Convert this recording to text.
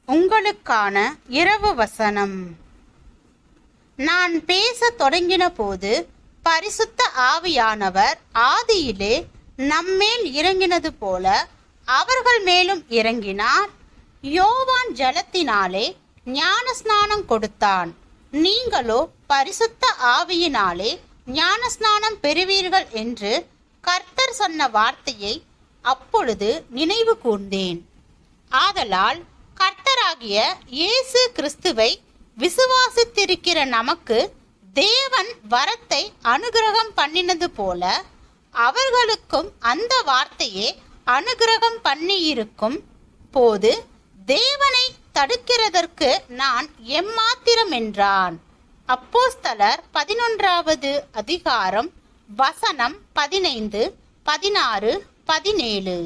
உங்களுக்கான இரவு வசனம். நான் பேசத் தொடங்கின போது பரிசுத்த ஆவியானவர் ஆதியிலே நம்மேல் இறங்கினது போல அவர்கள் மேலும் இறங்கினார். யோவான் ஜலத்தினாலே ஞானஸ்நானம் கொடுத்தான். நீங்களோ பரிசுத்த ஆவியினாலே ஞானஸ்நானம் பெறுவீர்கள் என்று கர்த்தர் சொன்ன வார்த்தையை அப்பொழுது நினைவு கூர்ந்தேன். ஆதலால் கர்த்தராகிய இயேசு கிறிஸ்துவை விசுவாசித்திருக்கிற நமக்கு தேவன் வரத்தை அனுக்கிரகம் பண்ணினது போல அவர்களுக்கும் அந்த வார்த்தையே அனுக்கிரகம் பண்ணியிருக்கும் போது தேவனை தடுக்கிறதற்கு நான் எம்மாத்திரம் என்றான். அப்போஸ்தலர் 11வது அதிகாரம் வசனம் 15, 16, 17.